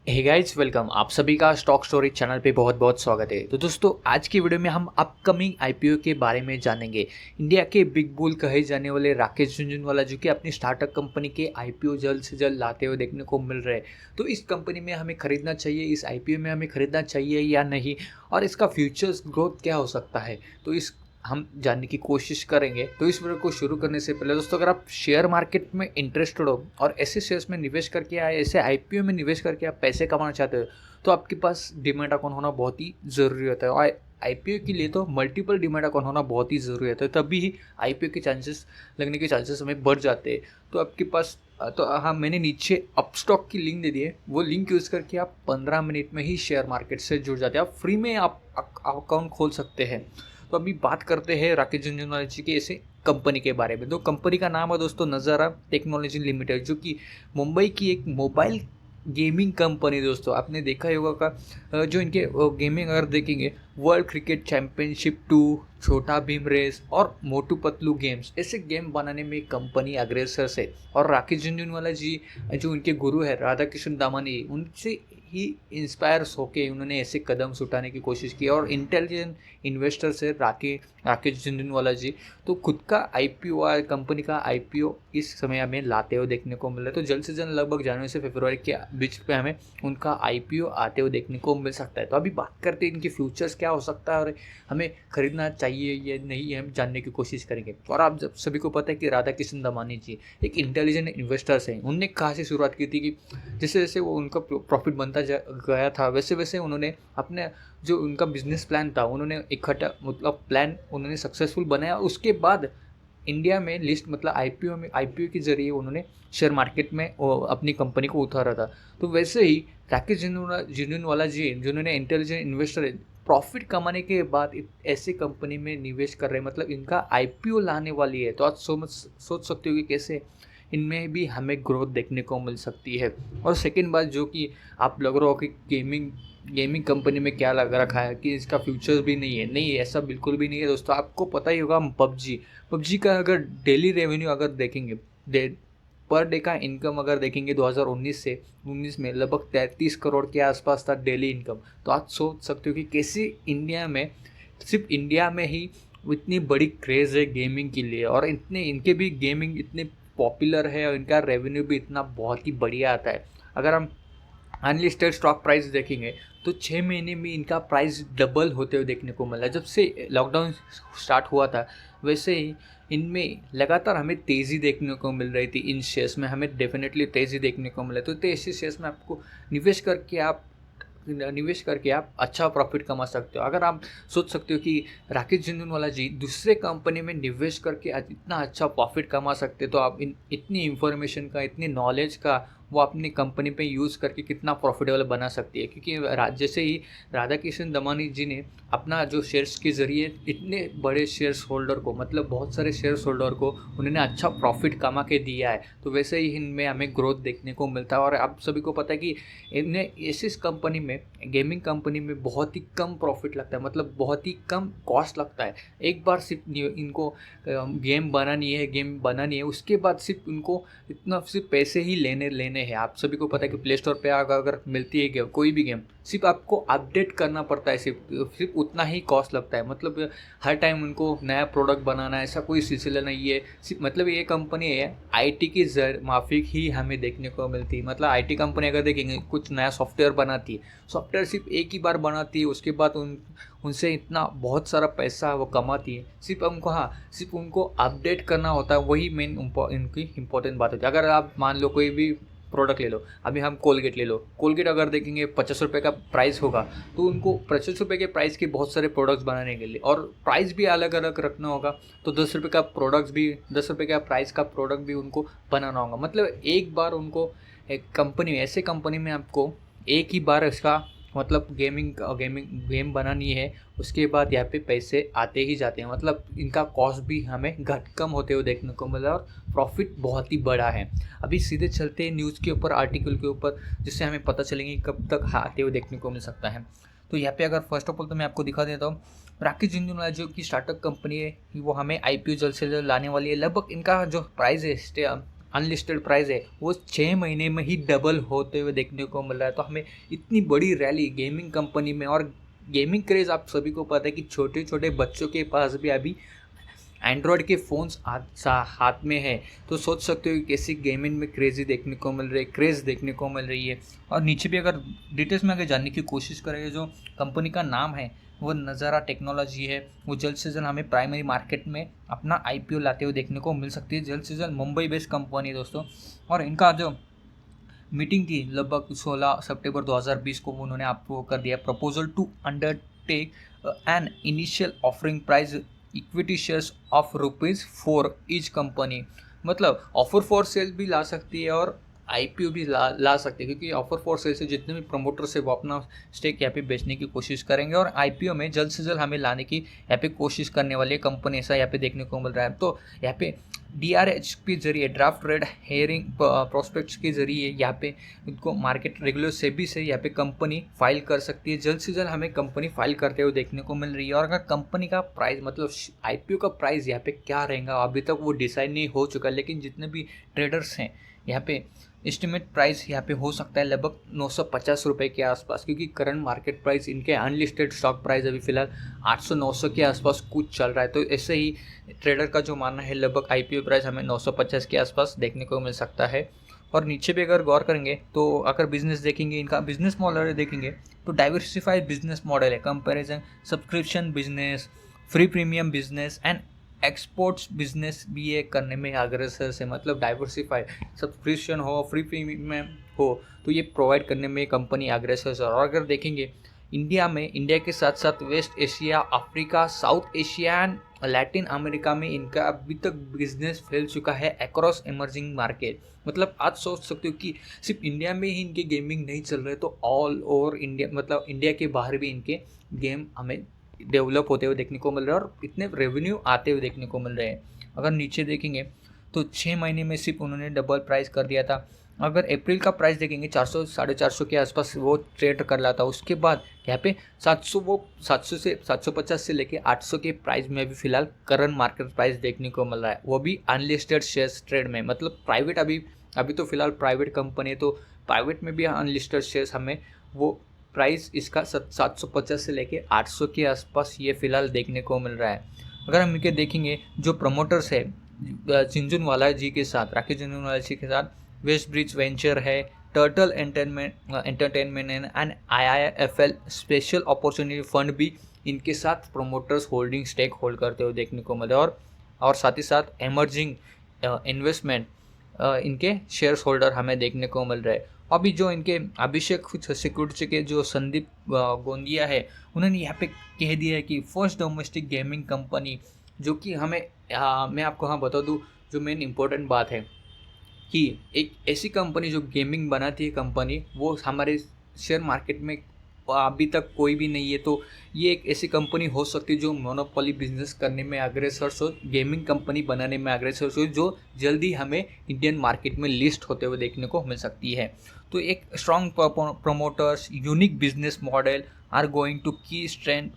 Hey guys, welcome. आप सभी का स्टॉक स्टोरी चैनल पे बहुत बहुत स्वागत है। तो दोस्तों, आज की वीडियो में हम अपकमिंग आईपीओ के बारे में जानेंगे। इंडिया के बिग बुल कहे जाने वाले राकेश झुनझुनवाला जो कि अपनी स्टार्टअप कंपनी के आईपीओ जल्द से जल्द लाते हुए देखने को मिल रहे हैं। तो इस कंपनी में हमें खरीदना चाहिए, इस आईपीओ में हमें खरीदना चाहिए या नहीं, और इसका फ्यूचर्स ग्रोथ क्या हो सकता है, तो इस हम जानने की कोशिश करेंगे। तो इस वीडियो को शुरू करने से पहले दोस्तों, अगर आप शेयर मार्केट में इंटरेस्टेड हो और ऐसे शेयर्स में निवेश करके या ऐसे आईपीओ में निवेश करके आप पैसे कमाना चाहते हो, तो आपके पास डीमैट अकाउंट होना बहुत ही ज़रूरी होता है। और आईपीओ के लिए तो मल्टीपल डीमैट अकाउंट होना बहुत ही ज़रूरी होता है, तभी ही आईपीओ के चांसेस लगने के चांसेस हमें बढ़ जाते हैं। तो आपके पास तो हाँ, मैंने नीचे अपस्टॉक की लिंक दे दी है। वो लिंक यूज़ करके आप 15 मिनट में ही शेयर मार्केट से जुड़ जाते हैं। आप फ्री में आप अकाउंट खोल सकते हैं। तो अभी बात करते हैं राकेश झुनझुनवाला जी की ऐसे कंपनी के बारे में। तो कंपनी का नाम है दोस्तों नज़ारा टेक्नोलॉजी लिमिटेड, जो कि मुंबई की एक मोबाइल गेमिंग कंपनी। दोस्तों, आपने देखा ही होगा का जो इनके गेमिंग अगर देखेंगे, वर्ल्ड क्रिकेट चैंपियनशिप 2, छोटा भीम रेस और मोटू पतलू गेम्स, ऐसे गेम बनाने में कंपनी अग्रेसर है। और राकेश झुनझुनवाला जी जो उनके गुरु है राधा किशन दामानी, उनसे ही इंस्पायर्स होके उन्होंने ऐसे कदम उठाने की कोशिश की। और इंटेलिजेंट इन्वेस्टर से राकेश झुनझुनवाला जी तो खुद का आईपीओ, कंपनी का आईपीओ इस समय हमें लाते हुए देखने को मिल रहा है। तो जल्द से जल्द लगभग जनवरी से फरवरी के बीच पे हमें उनका आईपीओ आते हुए देखने को मिल सकता है। तो अभी बात करते हैं इनकी फ्यूचर्स क्या हो सकता है और हमें खरीदना चाहिए या नहीं, हम जानने की कोशिश करेंगे। और आप जब सभी को पता है कि राधा किशन दमानी जी एक इंटेलिजेंट इन्वेस्टर्स हैं। उनने कहाँ से शुरुआत की थी कि जैसे जैसे वो उनका प्रॉफिट बनता गया था, वैसे वैसे उन्होंने अपने जो उनका बिजनेस प्लान था, उन्होंने इकट्ठा मतलब प्लान उन्होंने सक्सेसफुल बनाया। उसके बाद इंडिया में लिस्ट मतलब आईपीओ के जरिए उन्होंने शेयर मार्केट में अपनी कंपनी को उतारा था। तो वैसे ही राकेश झुनझुनवाला जी जिन्होंने इंटेलिजेंट इन्वेस्टर है, प्रॉफिट कमाने के बाद ऐसे कंपनी में निवेश कर रहे हैं, मतलब इनका आईपीओ लाने वाली है। तो आज सोच सकते हो कि कैसे इनमें भी हमें ग्रोथ देखने को मिल सकती है। और सेकेंड बात जो कि आप लग रहा हो कि गेमिंग कंपनी में क्या लग रखा है कि इसका फ्यूचर्स भी नहीं है, नहीं ऐसा बिल्कुल भी नहीं है दोस्तों। आपको पता ही होगा, हम पबजी का अगर डेली रेवेन्यू अगर देखेंगे, पर डे का इनकम अगर देखेंगे 2019 में लगभग 33 करोड़ के आसपास था डेली इनकम। तो आप सोच सकते हो कि कैसे इंडिया में, सिर्फ इंडिया में ही इतनी बड़ी क्रेज़ है गेमिंग के लिए, और इतने इनके भी गेमिंग इतने पॉपुलर है और इनका रेवेन्यू भी इतना बहुत ही बढ़िया आता है। अगर हम अनलिस्टेड स्टॉक प्राइस देखेंगे तो 6 महीने में इनका प्राइस डबल होते हुए देखने को मिला। जब से लॉकडाउन स्टार्ट हुआ था, वैसे ही इनमें लगातार हमें तेज़ी देखने को मिल रही थी। इन शेयर्स में हमें डेफिनेटली तेज़ी देखने को मिला। तो ऐसे शेयर्स में आपको निवेश करके आप अच्छा प्रॉफिट कमा सकते हो। अगर आप सोच सकते हो कि राकेश झुनझुनवाला जी दूसरे कंपनी में निवेश करके इतना अच्छा प्रॉफिट कमा सकते हो, तो आप इतनी इंफॉर्मेशन का, इतनी नॉलेज का वो अपनी कंपनी पे यूज़ करके कितना प्रॉफिटेबल बना सकती है। क्योंकि जैसे ही राधा किशन दमानी जी ने अपना जो शेयर्स के ज़रिए इतने बड़े शेयर्स होल्डर को, मतलब बहुत सारे शेयर्स होल्डर को उन्होंने अच्छा प्रॉफिट कमा के दिया है, तो वैसे ही इनमें हमें ग्रोथ देखने को मिलता है। और आप सभी को पता है कि इन्हें इस कंपनी में, गेमिंग कंपनी में बहुत ही कम प्रॉफिट लगता है, मतलब बहुत ही कम कॉस्ट लगता है। एक बार सिर्फ इनको गेम बनानी है, उसके बाद सिर्फ उनको इतना सिर्फ पैसे ही लेने हैं। आप सभी को पता है कि प्ले स्टोर पे अगर मिलती है गेम, कोई भी गेम, सिर्फ आपको अपडेट करना पड़ता है, सिर्फ उतना ही कॉस्ट लगता है। मतलब हर टाइम उनको नया प्रोडक्ट बनाना, ऐसा कोई सिलसिला नहीं है। सिर्फ मतलब ये कंपनी है आईटी की माफिक ही हमें देखने को मिलती है। मतलब आईटी कंपनी अगर देखेंगे, कुछ नया सॉफ्टवेयर बनाती है, सॉफ्टवेयर सिर्फ एक ही बार बनाती है, उसके बाद उनसे इतना बहुत सारा पैसा वो कमाती है। सिर्फ उनको अपडेट करना होता है, वही मेन इनकी इंपॉर्टेंट बात होती है। अगर आप मान लो कोई भी प्रोडक्ट ले लो, अभी हम कोलगेट ले लो, कोलगेट अगर देखेंगे 50 रुपये का प्राइस होगा, तो उनको 50 रुपये के प्राइस के बहुत सारे प्रोडक्ट्स बनाने के लिए, और प्राइस भी अलग अलग रखना होगा, तो 10 रुपये का प्रोडक्ट्स भी, 10 रुपये का प्राइस का प्रोडक्ट भी उनको बनाना होगा। मतलब एक बार उनको एक कंपनी, ऐसे कंपनी में आपको एक ही बार इसका मतलब गेम बनानी है, उसके बाद यहाँ पे पैसे आते ही जाते हैं। मतलब इनका कॉस्ट भी हमें कम होते हुए देखने को मिला और प्रॉफिट बहुत ही बड़ा है। अभी सीधे चलते हैं न्यूज़ के ऊपर, आर्टिकल के ऊपर, जिससे हमें पता चलेंगे कब तक आते हुए देखने को मिल सकता है। तो यहाँ पे अगर फर्स्ट ऑफ ऑल तो मैं आपको दिखा देता हूँ, राकेश झुनझुनवाला जो कि स्टार्टअप कंपनी है, वो हमें आईपीओ जल्द से जल्द लाने वाली है। लगभग इनका जो प्राइस है अनलिस्टेड प्राइस है वो 6 महीने में ही डबल होते हुए देखने को मिल रहा है। तो हमें इतनी बड़ी रैली गेमिंग कंपनी में, और गेमिंग क्रेज़ आप सभी को पता है कि छोटे छोटे बच्चों के पास भी अभी एंड्रॉयड के फ़ोन्स हाथ में है। तो सोच सकते हो कि कैसी गेमिंग में क्रेज़ देखने को मिल रही है। और नीचे भी अगर डिटेल्स में अगर जानने की कोशिश करें, जो कंपनी का नाम है वो नज़ारा टेक्नोलॉजी है। वो जल्द से जल्द हमें प्राइमरी मार्केट में अपना IPO लाते हुए देखने को मिल सकती है। जल्द से जल्द मुंबई बेस्ड कंपनी है दोस्तों। और इनका जो मीटिंग थी लगभग 16 सितंबर 2020 को उन्होंने आपको कर दिया proposal to undertake an initial offering price equity shares of ₹4 each company. मतलब ऑफर फॉर सेल भी ला सकती है और IPO भी ला सकती है, क्योंकि ऑफर फॉर सेल से जितने भी प्रमोटर्स है वो अपना स्टेक यहाँ पे बेचने की कोशिश करेंगे और IPO में जल्द से जल्द हमें लाने की यहाँ पे कोशिश करने वाली कंपनी, ऐसा यहाँ पे देखने को मिल रहा है। तो यहाँ पे DRH के जरिए ड्राफ्ट रेड हेयरिंग प्रोस्पेक्ट्स के जरिए यहाँ पे उनको मार्केट रेगुलर सेबी से यहाँ पे कंपनी फाइल कर सकती है। जल्द से जल्द हमें कंपनी फाइल करते हुए देखने को मिल रही है। और अगर कंपनी का प्राइस मतलब IPO का प्राइस यहाँ पे क्या रहेगा अभी तक वो डिसाइड नहीं हो चुका, लेकिन जितने भी ट्रेडर्स हैं यहाँ पे एस्टिमेट प्राइस यहाँ पे हो सकता है लगभग 950 रुपये के आसपास, क्योंकि करंट मार्केट प्राइस इनके अनलिस्टेड स्टॉक प्राइस अभी फिलहाल 800-900 के आसपास कुछ चल रहा है। तो ऐसे ही ट्रेडर का जो मानना है लगभग IPO प्राइस हमें 950 के आसपास देखने को मिल सकता है। और नीचे भी अगर गौर करेंगे तो अगर बिजनेस देखेंगे, इनका बिजनेस मॉडल देखेंगे तो डाइवर्सिफाइड बिजनेस मॉडल है। Comparison subscription business, free premium business and exports business भी ये करने में अग्रसर से, मतलब डाइवर्सिफाइड सब्सक्रिप्शन हो, फ्री प्रीमियम हो, तो ये प्रोवाइड करने में कंपनी अग्रसर है। और अगर देखेंगे इंडिया के साथ साथ West Asia, Africa, South Asia and Latin America में इनका अभी तक बिजनेस फैल चुका है अक्रॉस इमर्जिंग मार्केट। मतलब आज सोच सकते हो कि सिर्फ इंडिया में ही इनके गेमिंग नहीं चल रहे, तो ऑल ओवर इंडिया, मतलब इंडिया के बाहर भी इनके गेम हमें डेवलप होते हुए देखने को मिल रहे हैं और इतने रेवेन्यू आते हुए देखने को मिल रहे हैं। अगर नीचे देखेंगे तो 6 महीने में सिर्फ उन्होंने डबल प्राइस कर दिया था। अगर अप्रैल का प्राइस देखेंगे 400 450 के आसपास वो ट्रेड कर रहा था। उसके बाद यहाँ पे 700 से 750 से लेके 800 के प्राइस में भी फिलहाल करंट मार्केट प्राइस देखने को मिल रहा है, वो भी अनलिस्टेड शेयर्स ट्रेड में। मतलब प्राइवेट अभी तो फिलहाल प्राइवेट कंपनी है, तो प्राइवेट में भी अनलिस्टेड शेयर्स हमें वो प्राइस इसका 750 से लेके 800 के आसपास ये फिलहाल देखने को मिल रहा है। अगर हम इनके देखेंगे जो प्रमोटर्स है झुनझुनवाला जी के साथ, राकेश झुनझुनवाला जी के साथ वेस्ट ब्रिज वेंचर है, turtle entertainment and IIFL special opportunity fund भी इनके साथ प्रमोटर्स होल्डिंग स्टेक होल्ड करते हुए देखने को मिले। और साथ ही साथ एमर्जिंग इन्वेस्टमेंट इनके शेयर्स होल्डर हमें देखने को मिल रहे हैं। अभी जो इनके अभिषेक सिक्योरिटी के जो संदीप गोंदिया है, उन्होंने यहाँ पे कह दिया है कि फर्स्ट डोमेस्टिक गेमिंग कंपनी, जो कि हमें मैं आपको हाँ बता दूँ, जो मेन इम्पोर्टेंट बात है कि एक ऐसी कंपनी जो गेमिंग बनाती है कंपनी, वो हमारे शेयर मार्केट में अभी तक कोई भी नहीं है। तो ये एक ऐसी कंपनी हो सकती है जो मोनोपोली बिजनेस करने में अग्रसर हो, गेमिंग कंपनी बनाने में अग्रसर हो, जो जल्दी हमें इंडियन मार्केट में लिस्ट होते हुए देखने को मिल सकती है। तो एक strong promoters, unique business model are going to key strength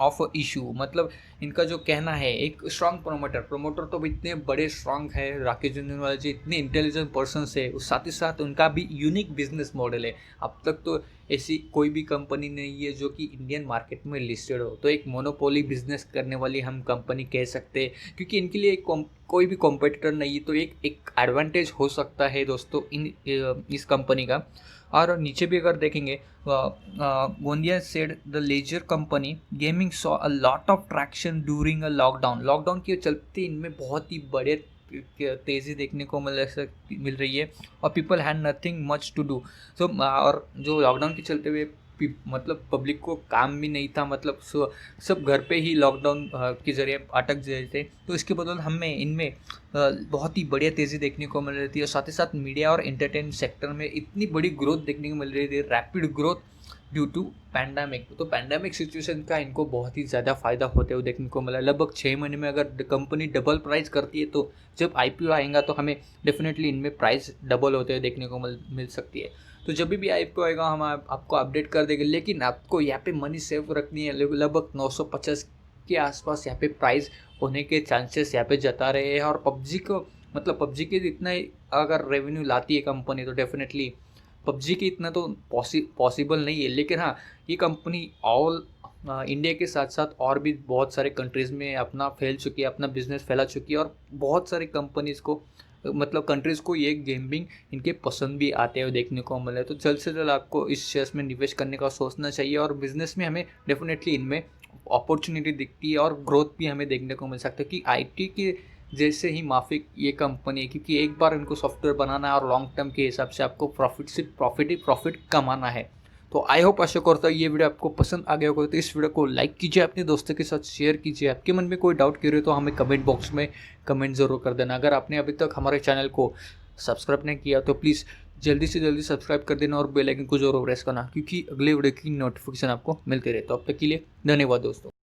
of issue. मतलब इनका जो कहना है, एक स्ट्रॉन्ग प्रमोटर तो इतने बड़े स्ट्रॉन्ग है, राकेश झुनझुनवाला जी इतने इंटेलिजेंट पर्सन है, उस साथ ही साथ उनका भी यूनिक बिजनेस मॉडल है। अब तक तो ऐसी कोई भी कंपनी नहीं है जो कि इंडियन मार्केट में लिस्टेड हो। तो एक मोनोपोली बिजनेस करने वाली हम कंपनी कह सकते हैं, क्योंकि इनके लिए कोई भी कॉम्पिटिटर नहीं है। तो एक एडवांटेज हो सकता है दोस्तों इस कंपनी का। और नीचे भी अगर देखेंगे, Gondia said the leisure company gaming saw a lot of traction during a lockdown के चलते इनमें बहुत ही बड़े तेज़ी देखने को मिल रही है और people had nothing much to do. So और जो लॉकडाउन के चलते हुए मतलब पब्लिक को काम भी नहीं था, मतलब सब घर पे ही लॉकडाउन के जरिए अटक गए थे। तो इसके बदौलत हमें इनमें बहुत ही बढ़िया तेज़ी देखने को मिल रही थी। और साथ ही साथ मीडिया और एंटरटेनमेंट सेक्टर में इतनी बड़ी ग्रोथ देखने को मिल रही थी, rapid growth due to pandemic. तो पैंडेमिक सिचुएशन का इनको बहुत ही ज़्यादा फ़ायदा होते हुए देखने को मिला। लगभग 6 महीने में अगर कंपनी डबल प्राइस करती है, तो जब IPO आएगा तो हमें डेफिनेटली इनमें प्राइस डबल होते हुए देखने को मिल सकती है। तो जब भी IPO आएगा हम आपको अपडेट कर देंगे, लेकिन आपको यहाँ पे मनी सेव रखनी है। लगभग 950 के आसपास यहाँ पे प्राइस होने के चांसेस यहाँ पे जता रहे हैं। और PUBG को मतलब पबजी के जितना ही अगर रेवेन्यू लाती है कंपनी तो डेफिनेटली पबजी के इतना तो पॉसिबल नहीं है, लेकिन हाँ ये कंपनी ऑल इंडिया के साथ साथ और भी बहुत सारे कंट्रीज़ में अपना फैल चुकी है, अपना बिजनेस फैला चुकी है और बहुत सारी कंपनीज़ को मतलब कंट्रीज़ को ये गेमिंग इनके पसंद भी आते हैं देखने को मिले। तो जल्द से जल्द आपको इस शेयर्स में निवेश करने का सोचना चाहिए और बिजनेस में हमें डेफिनेटली इनमें अपॉर्चुनिटी दिखती है और ग्रोथ भी हमें देखने को मिल सकता है कि आईटी के जैसे ही माफिक ये कंपनी है, क्योंकि एक बार इनको सॉफ्टवेयर बनाना है और लॉन्ग टर्म के हिसाब से आपको प्रॉफिट से प्रॉफिट ही प्रॉफिट कमाना है। तो आई होप आशा करता हूँ ये वीडियो आपको पसंद आ गया होगा। तो इस वीडियो को लाइक कीजिए, अपने दोस्तों के साथ शेयर कीजिए। आपके मन में कोई डाउट क्लियर हो तो हमें कमेंट बॉक्स में कमेंट ज़रूर कर देना। अगर आपने अभी तक हमारे चैनल को सब्सक्राइब नहीं किया तो प्लीज़ जल्दी से जल्दी सब्सक्राइब कर देना और बेल आइकन को जरूर प्रेस करना, क्योंकि अगले वीडियो की नोटिफिकेशन आपको मिलती रहे। तो अब तक के लिए धन्यवाद दोस्तों।